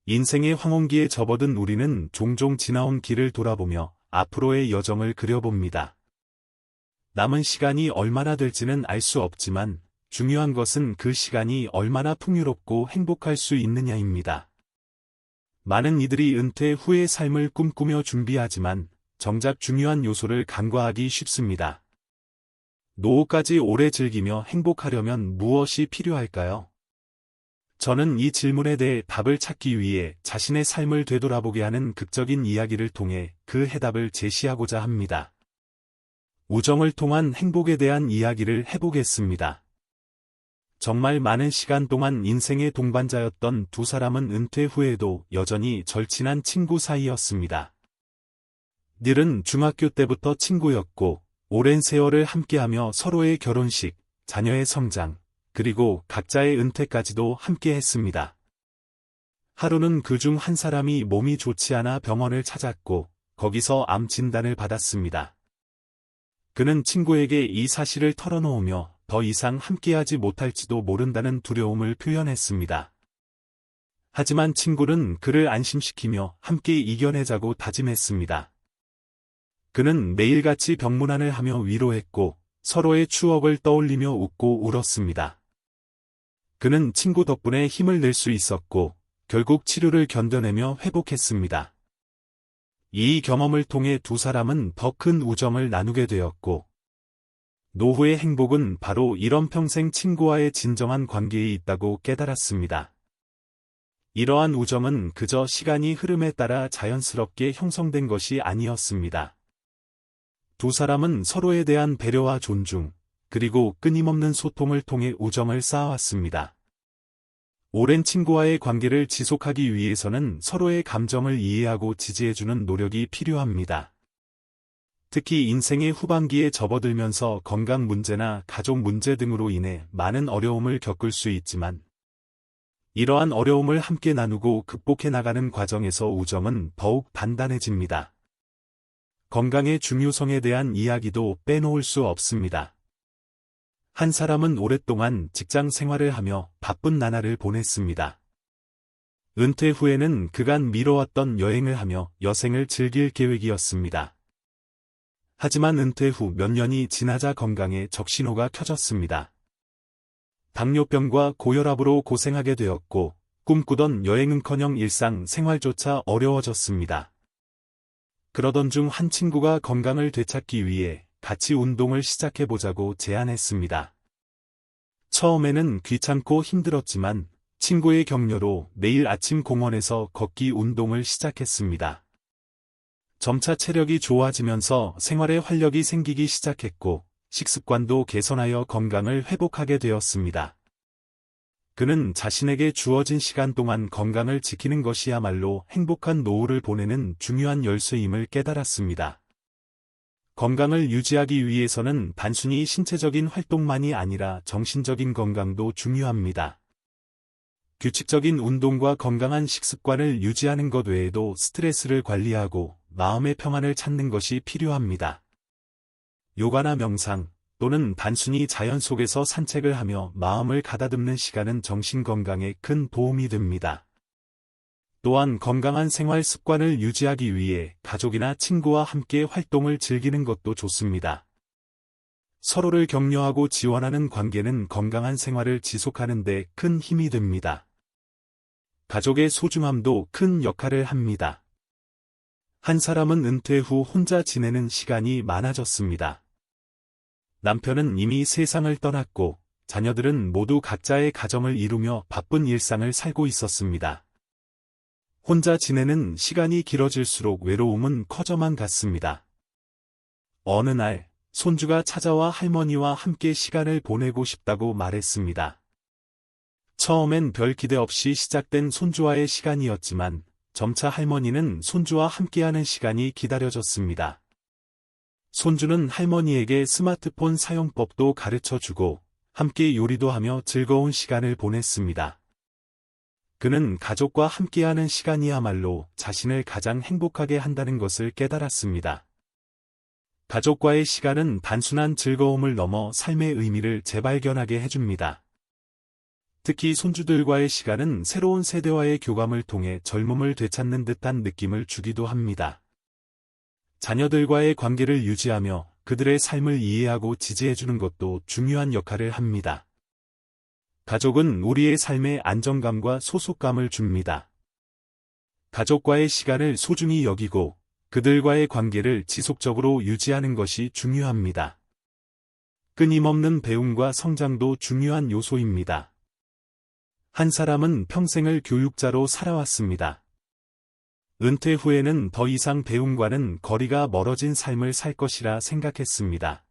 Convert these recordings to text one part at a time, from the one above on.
인생의 황혼기에 접어든 우리는 종종 지나온 길을 돌아보며 앞으로의 여정을 그려봅니다. 남은 시간이 얼마나 될지는 알 수 없지만 중요한 것은 그 시간이 얼마나 풍요롭고 행복할 수 있느냐입니다. 많은 이들이 은퇴 후의 삶을 꿈꾸며 준비하지만 정작 중요한 요소를 간과하기 쉽습니다. 노후까지 오래 즐기며 행복하려면 무엇이 필요할까요? 저는 이 질문에 대해 답을 찾기 위해 자신의 삶을 되돌아보게 하는 극적인 이야기를 통해 그 해답을 제시하고자 합니다. 우정을 통한 행복에 대한 이야기를 해보겠습니다. 정말 많은 시간 동안 인생의 동반자였던 두 사람은 은퇴 후에도 여전히 절친한 친구 사이였습니다. 닐은 중학교 때부터 친구였고 오랜 세월을 함께하며 서로의 결혼식, 자녀의 성장, 그리고 각자의 은퇴까지도 함께 했습니다. 하루는 그중 한 사람이 몸이 좋지 않아 병원을 찾았고 거기서 암 진단을 받았습니다. 그는 친구에게 이 사실을 털어놓으며 더 이상 함께하지 못할지도 모른다는 두려움을 표현했습니다. 하지만 친구는 그를 안심시키며 함께 이겨내자고 다짐했습니다. 그는 매일같이 병문안을 하며 위로했고 서로의 추억을 떠올리며 웃고 울었습니다. 그는 친구 덕분에 힘을 낼 수 있었고 결국 치료를 견뎌내며 회복했습니다. 이 경험을 통해 두 사람은 더 큰 우정을 나누게 되었고 노후의 행복은 바로 이런 평생 친구와의 진정한 관계에 있다고 깨달았습니다. 이러한 우정은 그저 시간이 흐름에 따라 자연스럽게 형성된 것이 아니었습니다. 두 사람은 서로에 대한 배려와 존중, 그리고 끊임없는 소통을 통해 우정을 쌓아왔습니다. 오랜 친구와의 관계를 지속하기 위해서는 서로의 감정을 이해하고 지지해주는 노력이 필요합니다. 특히 인생의 후반기에 접어들면서 건강 문제나 가족 문제 등으로 인해 많은 어려움을 겪을 수 있지만 이러한 어려움을 함께 나누고 극복해 나가는 과정에서 우정은 더욱 단단해집니다. 건강의 중요성에 대한 이야기도 빼놓을 수 없습니다. 한 사람은 오랫동안 직장 생활을 하며 바쁜 나날을 보냈습니다. 은퇴 후에는 그간 미뤄왔던 여행을 하며 여생을 즐길 계획이었습니다. 하지만 은퇴 후 몇 년이 지나자 건강에 적신호가 켜졌습니다. 당뇨병과 고혈압으로 고생하게 되었고 꿈꾸던 여행은커녕 일상 생활조차 어려워졌습니다. 그러던 중 한 친구가 건강을 되찾기 위해 같이 운동을 시작해보자고 제안했습니다. 처음에는 귀찮고 힘들었지만 친구의 격려로 매일 아침 공원에서 걷기 운동을 시작했습니다. 점차 체력이 좋아지면서 생활에 활력이 생기기 시작했고 식습관도 개선하여 건강을 회복하게 되었습니다. 그는 자신에게 주어진 시간 동안 건강을 지키는 것이야말로 행복한 노후를 보내는 중요한 열쇠임을 깨달았습니다. 건강을 유지하기 위해서는 단순히 신체적인 활동만이 아니라 정신적인 건강도 중요합니다. 규칙적인 운동과 건강한 식습관을 유지하는 것 외에도 스트레스를 관리하고 마음의 평안을 찾는 것이 필요합니다. 요가나 명상 또는 단순히 자연 속에서 산책을 하며 마음을 가다듬는 시간은 정신 건강에 큰 도움이 됩니다. 또한 건강한 생활 습관을 유지하기 위해 가족이나 친구와 함께 활동을 즐기는 것도 좋습니다. 서로를 격려하고 지원하는 관계는 건강한 생활을 지속하는 데 큰 힘이 됩니다. 가족의 소중함도 큰 역할을 합니다. 한 사람은 은퇴 후 혼자 지내는 시간이 많아졌습니다. 남편은 이미 세상을 떠났고 자녀들은 모두 각자의 가정을 이루며 바쁜 일상을 살고 있었습니다. 혼자 지내는 시간이 길어질수록 외로움은 커져만 갔습니다. 어느 날 손주가 찾아와 할머니와 함께 시간을 보내고 싶다고 말했습니다. 처음엔 별 기대 없이 시작된 손주와의 시간이었지만 점차 할머니는 손주와 함께하는 시간이 기다려졌습니다. 손주는 할머니에게 스마트폰 사용법도 가르쳐주고 함께 요리도 하며 즐거운 시간을 보냈습니다. 그는 가족과 함께하는 시간이야말로 자신을 가장 행복하게 한다는 것을 깨달았습니다. 가족과의 시간은 단순한 즐거움을 넘어 삶의 의미를 재발견하게 해줍니다. 특히 손주들과의 시간은 새로운 세대와의 교감을 통해 젊음을 되찾는 듯한 느낌을 주기도 합니다. 자녀들과의 관계를 유지하며 그들의 삶을 이해하고 지지해주는 것도 중요한 역할을 합니다. 가족은 우리의 삶에 안정감과 소속감을 줍니다. 가족과의 시간을 소중히 여기고 그들과의 관계를 지속적으로 유지하는 것이 중요합니다. 끊임없는 배움과 성장도 중요한 요소입니다. 한 사람은 평생을 교육자로 살아왔습니다. 은퇴 후에는 더 이상 배움과는 거리가 멀어진 삶을 살 것이라 생각했습니다.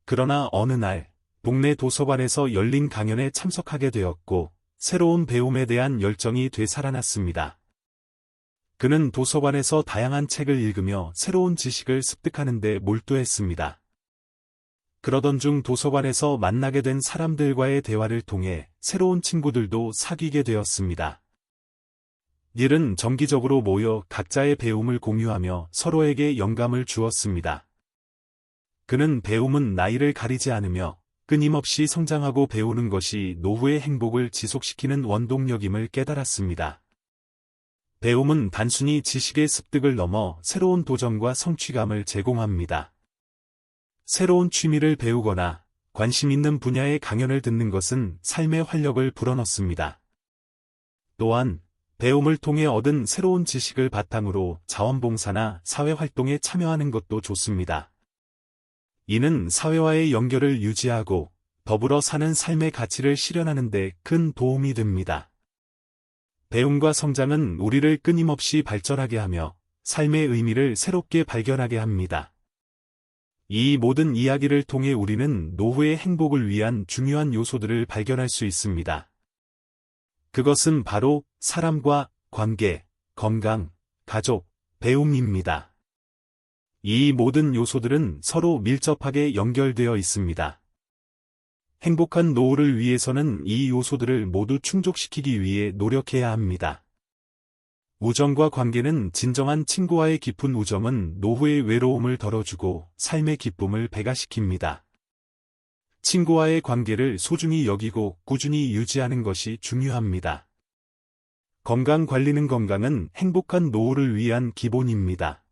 그러나 어느 날, 동네 도서관에서 열린 강연에 참석하게 되었고, 새로운 배움에 대한 열정이 되살아났습니다. 그는 도서관에서 다양한 책을 읽으며 새로운 지식을 습득하는 데 몰두했습니다. 그러던 중 도서관에서 만나게 된 사람들과의 대화를 통해 새로운 친구들도 사귀게 되었습니다. 이들은 정기적으로 모여 각자의 배움을 공유하며 서로에게 영감을 주었습니다. 그는 배움은 나이를 가리지 않으며 끊임없이 성장하고 배우는 것이 노후의 행복을 지속시키는 원동력임을 깨달았습니다. 배움은 단순히 지식의 습득을 넘어 새로운 도전과 성취감을 제공합니다. 새로운 취미를 배우거나 관심 있는 분야의 강연을 듣는 것은 삶의 활력을 불어넣습니다. 또한 배움을 통해 얻은 새로운 지식을 바탕으로 자원봉사나 사회활동에 참여하는 것도 좋습니다. 이는 사회와의 연결을 유지하고 더불어 사는 삶의 가치를 실현하는 데 큰 도움이 됩니다. 배움과 성장은 우리를 끊임없이 발전하게 하며 삶의 의미를 새롭게 발견하게 합니다. 이 모든 이야기를 통해 우리는 노후의 행복을 위한 중요한 요소들을 발견할 수 있습니다. 그것은 바로 사람과 관계, 건강, 가족, 배움입니다. 이 모든 요소들은 서로 밀접하게 연결되어 있습니다. 행복한 노후를 위해서는 이 요소들을 모두 충족시키기 위해 노력해야 합니다. 우정과 관계는 진정한 친구와의 깊은 우정은 노후의 외로움을 덜어주고 삶의 기쁨을 배가시킵니다. 친구와의 관계를 소중히 여기고 꾸준히 유지하는 것이 중요합니다. 건강 관리는 건강은 행복한 노후를 위한 기본입니다.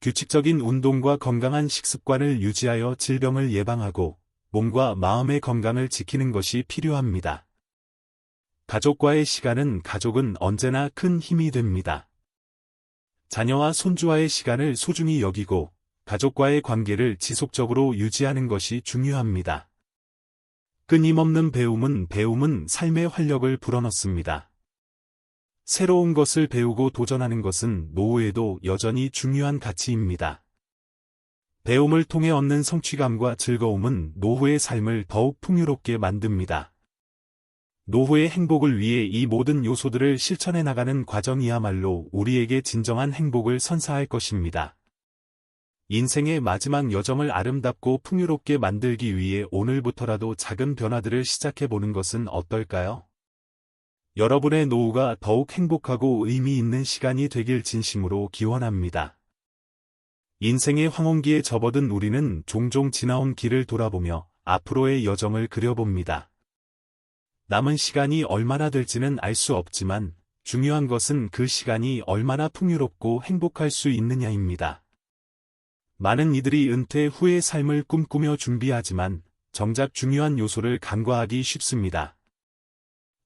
규칙적인 운동과 건강한 식습관을 유지하여 질병을 예방하고 몸과 마음의 건강을 지키는 것이 필요합니다. 가족과의 시간은 가족은 언제나 큰 힘이 됩니다. 자녀와 손주와의 시간을 소중히 여기고 가족과의 관계를 지속적으로 유지하는 것이 중요합니다. 끊임없는 배움은 삶의 활력을 불어넣습니다. 새로운 것을 배우고 도전하는 것은 노후에도 여전히 중요한 가치입니다. 배움을 통해 얻는 성취감과 즐거움은 노후의 삶을 더욱 풍요롭게 만듭니다. 노후의 행복을 위해 이 모든 요소들을 실천해 나가는 과정이야말로 우리에게 진정한 행복을 선사할 것입니다. 인생의 마지막 여정을 아름답고 풍요롭게 만들기 위해 오늘부터라도 작은 변화들을 시작해보는 것은 어떨까요? 여러분의 노후가 더욱 행복하고 의미 있는 시간이 되길 진심으로 기원합니다. 인생의 황혼기에 접어든 우리는 종종 지나온 길을 돌아보며 앞으로의 여정을 그려봅니다. 남은 시간이 얼마나 될지는 알 수 없지만 중요한 것은 그 시간이 얼마나 풍요롭고 행복할 수 있느냐입니다. 많은 이들이 은퇴 후의 삶을 꿈꾸며 준비하지만 정작 중요한 요소를 간과하기 쉽습니다.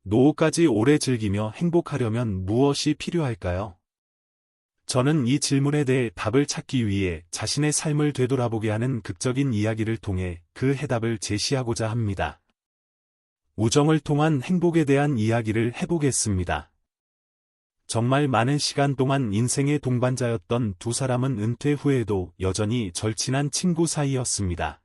노후까지 오래 즐기며 행복하려면 무엇이 필요할까요? 저는 이 질문에 대해 답을 찾기 위해 자신의 삶을 되돌아보게 하는 극적인 이야기를 통해 그 해답을 제시하고자 합니다. 우정을 통한 행복에 대한 이야기를 해보겠습니다. 정말 많은 시간 동안 인생의 동반자였던 두 사람은 은퇴 후에도 여전히 절친한 친구 사이였습니다.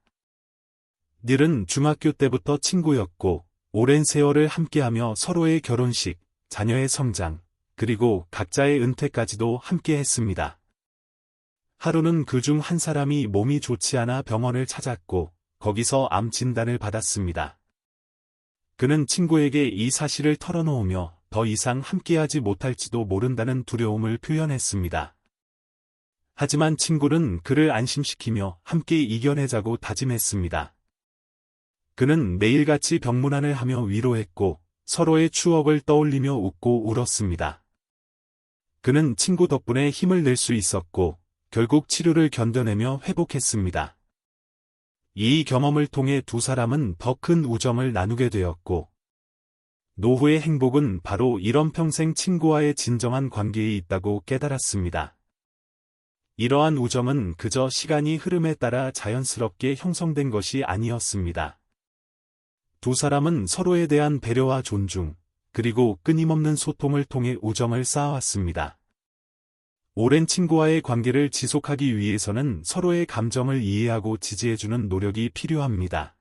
닐은 중학교 때부터 친구였고 오랜 세월을 함께하며 서로의 결혼식, 자녀의 성장, 그리고 각자의 은퇴까지도 함께했습니다. 하루는 그중 한 사람이 몸이 좋지 않아 병원을 찾았고 거기서 암 진단을 받았습니다. 그는 친구에게 이 사실을 털어놓으며 더 이상 함께하지 못할지도 모른다는 두려움을 표현했습니다. 하지만 친구는 그를 안심시키며 함께 이겨내자고 다짐했습니다. 그는 매일같이 병문안을 하며 위로했고 서로의 추억을 떠올리며 웃고 울었습니다. 그는 친구 덕분에 힘을 낼 수 있었고 결국 치료를 견뎌내며 회복했습니다. 이 경험을 통해 두 사람은 더 큰 우정을 나누게 되었고 노후의 행복은 바로 이런 평생 친구와의 진정한 관계에 있다고 깨달았습니다. 이러한 우정은 그저 시간이 흐름에 따라 자연스럽게 형성된 것이 아니었습니다. 두 사람은 서로에 대한 배려와 존중, 그리고 끊임없는 소통을 통해 우정을 쌓아왔습니다. 오랜 친구와의 관계를 지속하기 위해서는 서로의 감정을 이해하고 지지해주는 노력이 필요합니다.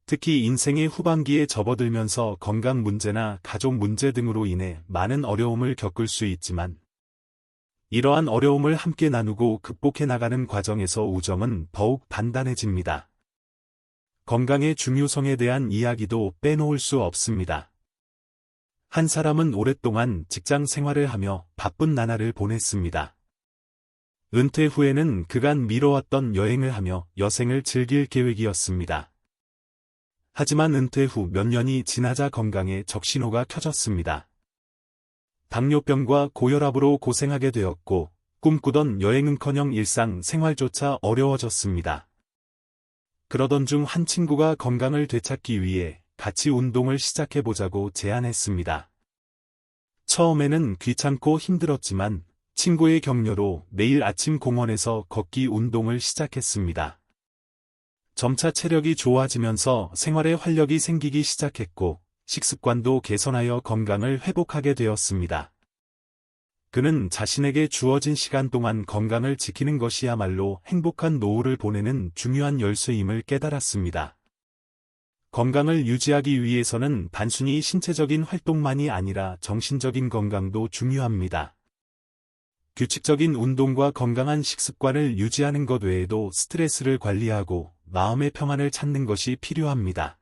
특히 인생의 후반기에 접어들면서 건강 문제나 가족 문제 등으로 인해 많은 어려움을 겪을 수 있지만, 이러한 어려움을 함께 나누고 극복해 나가는 과정에서 우정은 더욱 단단해집니다. 건강의 중요성에 대한 이야기도 빼놓을 수 없습니다. 한 사람은 오랫동안 직장 생활을 하며 바쁜 나날을 보냈습니다. 은퇴 후에는 그간 미뤄왔던 여행을 하며 여생을 즐길 계획이었습니다. 하지만 은퇴 후 몇 년이 지나자 건강에 적신호가 켜졌습니다. 당뇨병과 고혈압으로 고생하게 되었고 꿈꾸던 여행은커녕 일상 생활조차 어려워졌습니다. 그러던 중 한 친구가 건강을 되찾기 위해 같이 운동을 시작해보자고 제안했습니다. 처음에는 귀찮고 힘들었지만 친구의 격려로 매일 아침 공원에서 걷기 운동을 시작했습니다. 점차 체력이 좋아지면서 생활에 활력이 생기기 시작했고 식습관도 개선하여 건강을 회복하게 되었습니다. 그는 자신에게 주어진 시간 동안 건강을 지키는 것이야말로 행복한 노후를 보내는 중요한 열쇠임을 깨달았습니다. 건강을 유지하기 위해서는 단순히 신체적인 활동만이 아니라 정신적인 건강도 중요합니다. 규칙적인 운동과 건강한 식습관을 유지하는 것 외에도 스트레스를 관리하고 마음의 평안을 찾는 것이 필요합니다.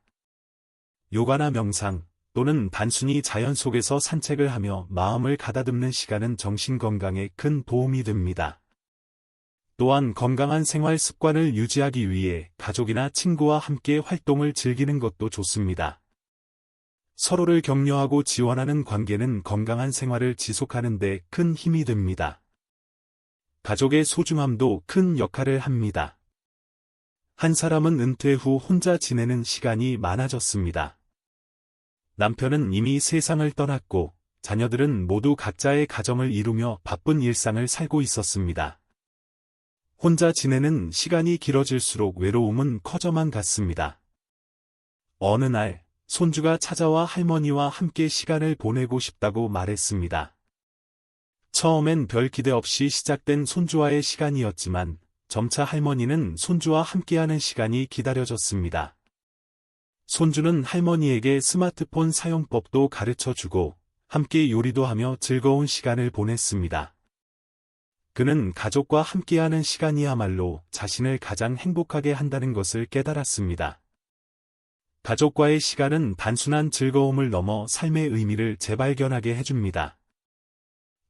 요가나 명상 또는 단순히 자연 속에서 산책을 하며 마음을 가다듬는 시간은 정신 건강에 큰 도움이 됩니다. 또한 건강한 생활 습관을 유지하기 위해 가족이나 친구와 함께 활동을 즐기는 것도 좋습니다. 서로를 격려하고 지원하는 관계는 건강한 생활을 지속하는 데 큰 힘이 됩니다. 가족의 소중함도 큰 역할을 합니다. 한 사람은 은퇴 후 혼자 지내는 시간이 많아졌습니다. 남편은 이미 세상을 떠났고 자녀들은 모두 각자의 가정을 이루며 바쁜 일상을 살고 있었습니다. 혼자 지내는 시간이 길어질수록 외로움은 커져만 갔습니다. 어느 날 손주가 찾아와 할머니와 함께 시간을 보내고 싶다고 말했습니다. 처음엔 별 기대 없이 시작된 손주와의 시간이었지만 점차 할머니는 손주와 함께하는 시간이 기다려졌습니다. 손주는 할머니에게 스마트폰 사용법도 가르쳐주고 함께 요리도 하며 즐거운 시간을 보냈습니다. 그는 가족과 함께하는 시간이야말로 자신을 가장 행복하게 한다는 것을 깨달았습니다. 가족과의 시간은 단순한 즐거움을 넘어 삶의 의미를 재발견하게 해줍니다.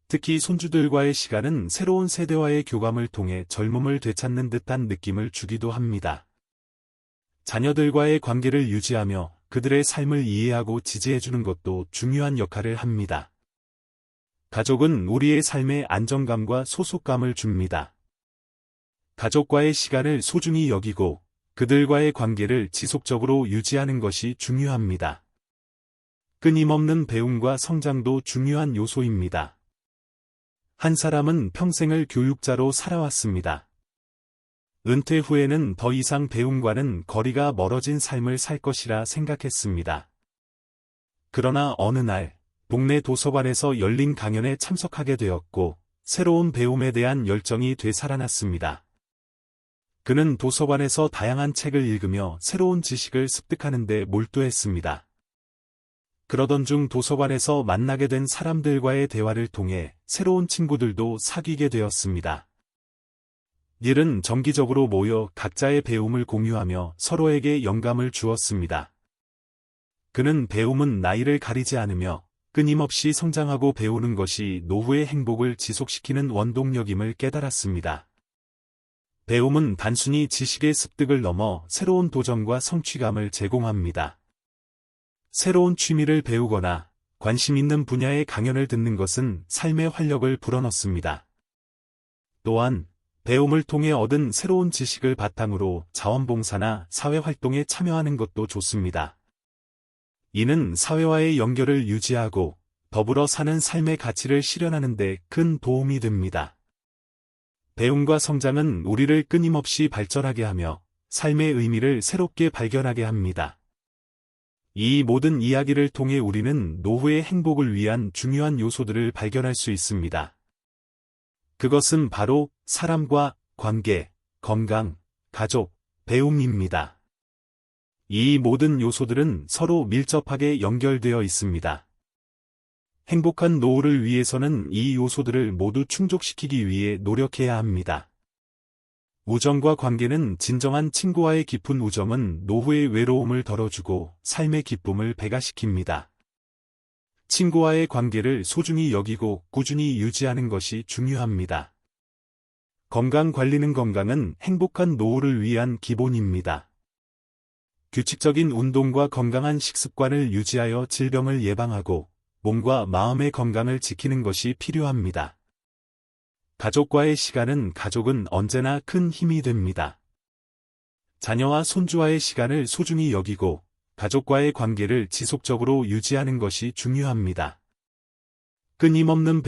특히 손주들과의 시간은 새로운 세대와의 교감을 통해 젊음을 되찾는 듯한 느낌을 주기도 합니다. 자녀들과의 관계를 유지하며 그들의 삶을 이해하고 지지해주는 것도 중요한 역할을 합니다. 가족은 우리의 삶에 안정감과 소속감을 줍니다. 가족과의 시간을 소중히 여기고 그들과의 관계를 지속적으로 유지하는 것이 중요합니다. 끊임없는 배움과 성장도 중요한 요소입니다. 한 사람은 평생을 교육자로 살아왔습니다. 은퇴 후에는 더 이상 배움과는 거리가 멀어진 삶을 살 것이라 생각했습니다. 그러나 어느 날 동네 도서관에서 열린 강연에 참석하게 되었고 새로운 배움에 대한 열정이 되살아났습니다. 그는 도서관에서 다양한 책을 읽으며 새로운 지식을 습득하는 데 몰두했습니다. 그러던 중 도서관에서 만나게 된 사람들과의 대화를 통해 새로운 친구들도 사귀게 되었습니다. 이들은 정기적으로 모여 각자의 배움을 공유하며 서로에게 영감을 주었습니다. 그는 배움은 나이를 가리지 않으며 끊임없이 성장하고 배우는 것이 노후의 행복을 지속시키는 원동력임을 깨달았습니다. 배움은 단순히 지식의 습득을 넘어 새로운 도전과 성취감을 제공합니다. 새로운 취미를 배우거나 관심 있는 분야의 강연을 듣는 것은 삶의 활력을 불어넣습니다. 또한 배움을 통해 얻은 새로운 지식을 바탕으로 자원봉사나 사회활동에 참여하는 것도 좋습니다. 이는 사회와의 연결을 유지하고 더불어 사는 삶의 가치를 실현하는 데 큰 도움이 됩니다. 배움과 성장은 우리를 끊임없이 발전하게 하며 삶의 의미를 새롭게 발견하게 합니다. 이 모든 이야기를 통해 우리는 노후의 행복을 위한 중요한 요소들을 발견할 수 있습니다. 그것은 바로 사람과 관계, 건강, 가족, 배움입니다. 이 모든 요소들은 서로 밀접하게 연결되어 있습니다. 행복한 노후를 위해서는 이 요소들을 모두 충족시키기 위해 노력해야 합니다. 우정과 관계는 진정한 친구와의 깊은 우정은 노후의 외로움을 덜어주고 삶의 기쁨을 배가시킵니다. 친구와의 관계를 소중히 여기고 꾸준히 유지하는 것이 중요합니다. 건강은 행복한 노후를 위한 기본입니다. 규칙적인 운동과 건강한 식습관을 유지하여 질병을 예방하고 몸과 마음의 건강을 지키는 것이 필요합니다. 가족과의 시간은 가족은 언제나 큰 힘이 됩니다. 자녀와 손주와의 시간을 소중히 여기고 가족과의 관계를 지속적으로 유지하는 것이 중요합니다. 끊임없는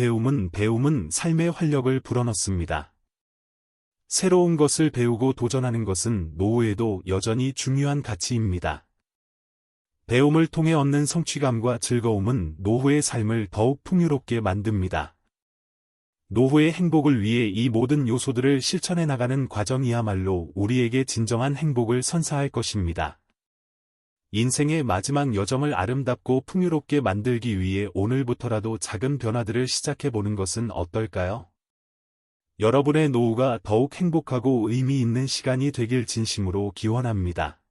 배움은 삶의 활력을 불어넣습니다. 새로운 것을 배우고 도전하는 것은 노후에도 여전히 중요한 가치입니다. 배움을 통해 얻는 성취감과 즐거움은 노후의 삶을 더욱 풍요롭게 만듭니다. 노후의 행복을 위해 이 모든 요소들을 실천해 나가는 과정이야말로 우리에게 진정한 행복을 선사할 것입니다. 인생의 마지막 여정을 아름답고 풍요롭게 만들기 위해 오늘부터라도 작은 변화들을 시작해보는 것은 어떨까요? 여러분의 노후가 더욱 행복하고 의미 있는 시간이 되길 진심으로 기원합니다.